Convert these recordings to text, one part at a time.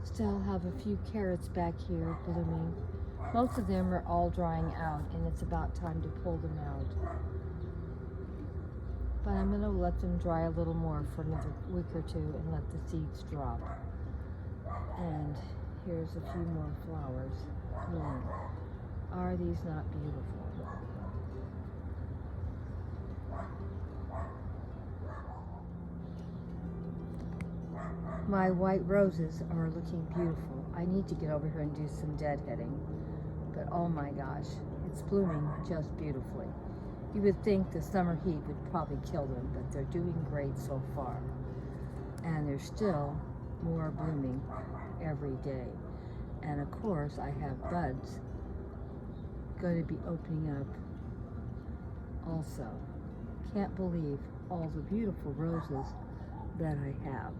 Still have a few carrots back here blooming. Most of them are all drying out, and it's about time to pull them out. But I'm going to let them dry a little more for another week or two and let the seeds drop. And here's a few more flowers blooming. Are these not beautiful? My white roses are looking beautiful. I need to get over here and do some deadheading. But oh my gosh, it's blooming just beautifully. You would think the summer heat would probably kill them, but they're doing great so far. And there's still more blooming every day. And of course, I have buds going to be opening up also. Can't believe all the beautiful roses that I have.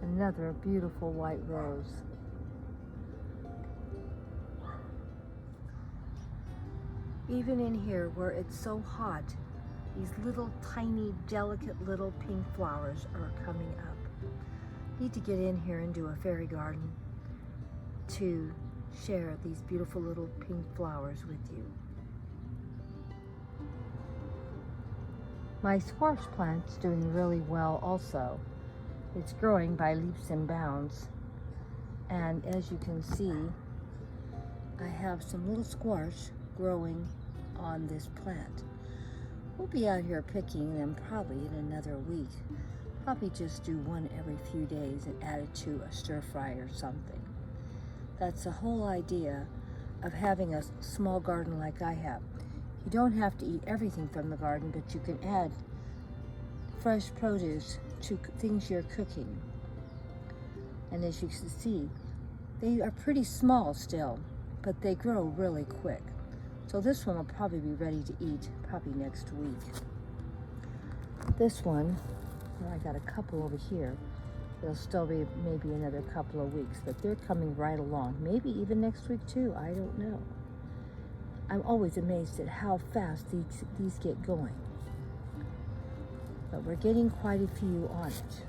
Another beautiful white rose. Even in here where it's so hot, these little tiny, delicate little pink flowers are coming up. Need to get in here and do a fairy garden to share these beautiful little pink flowers with you. My squash plant's doing really well also. It's growing by leaps and bounds. And as you can see, I have some little squash growing on this plant. We'll be out here picking them probably in another week. Probably just do one every few days and add it to a stir fry or something. That's the whole idea of having a small garden like I have. You don't have to eat everything from the garden, but you can add fresh produce to things you're cooking. And as you can see, they are pretty small still, but they grow really quick. So this one will probably be ready to eat probably next week. This one, well, I got a couple over here. It'll still be maybe another couple of weeks, but they're coming right along. Maybe even next week too, I don't know. I'm always amazed at how fast these get going. But we're getting quite a few on it.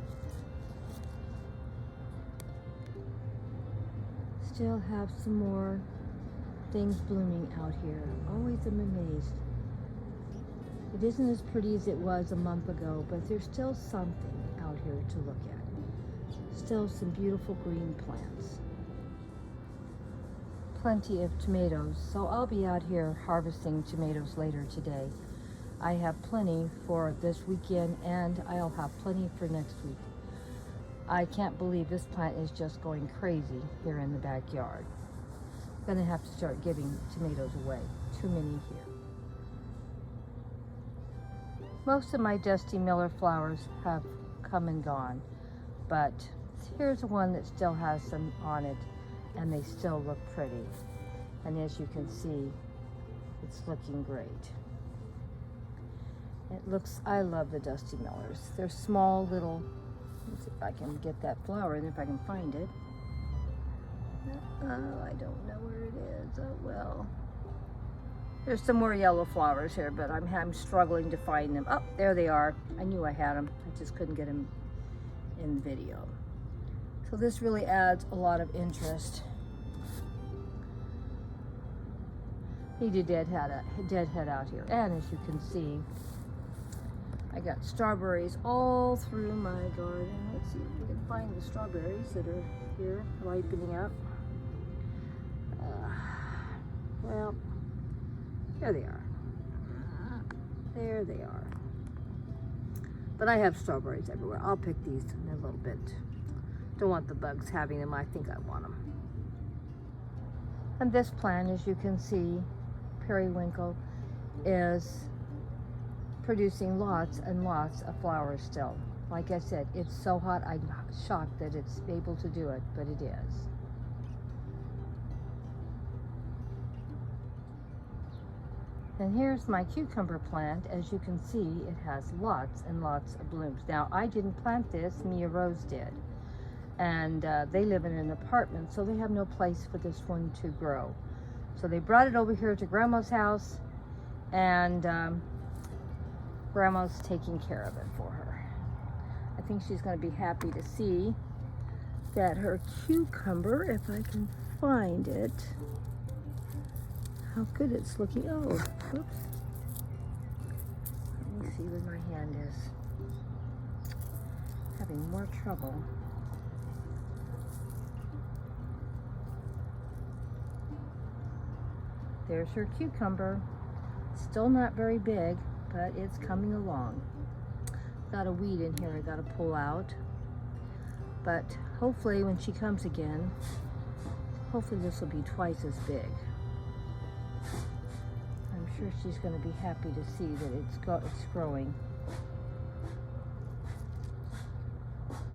Still have some more things blooming out here. Always am amazed. It isn't as pretty as it was a month ago, but there's still something out here to look at. Still some beautiful green plants. Plenty of tomatoes, so I'll be out here harvesting tomatoes later today. I have plenty for this weekend, and I'll have plenty for next week. I can't believe this plant is just going crazy here in the backyard. I'm gonna have to start giving tomatoes away. Too many here. Most of my Dusty Miller flowers have come and gone, but here's one that still has some on it, and they still look pretty. And as you can see, it's looking great. I love the Dusty Millers. They're small little, let's see if I can get that flower and if I can find it. Oh, I don't know where it is. Oh, well. There's some more yellow flowers here, but I'm struggling to find them. Oh, there they are. I knew I had them. I just couldn't get them in the video. So this really adds a lot of interest. Need a deadhead out here. And as you can see, I got strawberries all through my garden. Let's see if we can find the strawberries that are here ripening up. Well, there they are. There they are. But I have strawberries everywhere. I'll pick these in a little bit. Don't want the bugs having them. I think I want them. And this plant, as you can see, periwinkle, is producing lots and lots of flowers still. Like I said, it's so hot, I'm shocked that it's able to do it, but it is. And here's my cucumber plant. As you can see, it has lots and lots of blooms. Now, I didn't plant this, Mia Rose did. And they live in an apartment, so they have no place for this one to grow. So they brought it over here to Grandma's house, and Grandma's taking care of it for her. I think she's going to be happy to see that her cucumber, if I can find it, how good it's looking. Oh, oops. Let me see where my hand is. Having more trouble. There's her cucumber. Still not very big, but it's coming along. Got a weed in here I gotta pull out. But hopefully when she comes again, hopefully this will be twice as big. I'm sure she's gonna be happy to see that it's growing.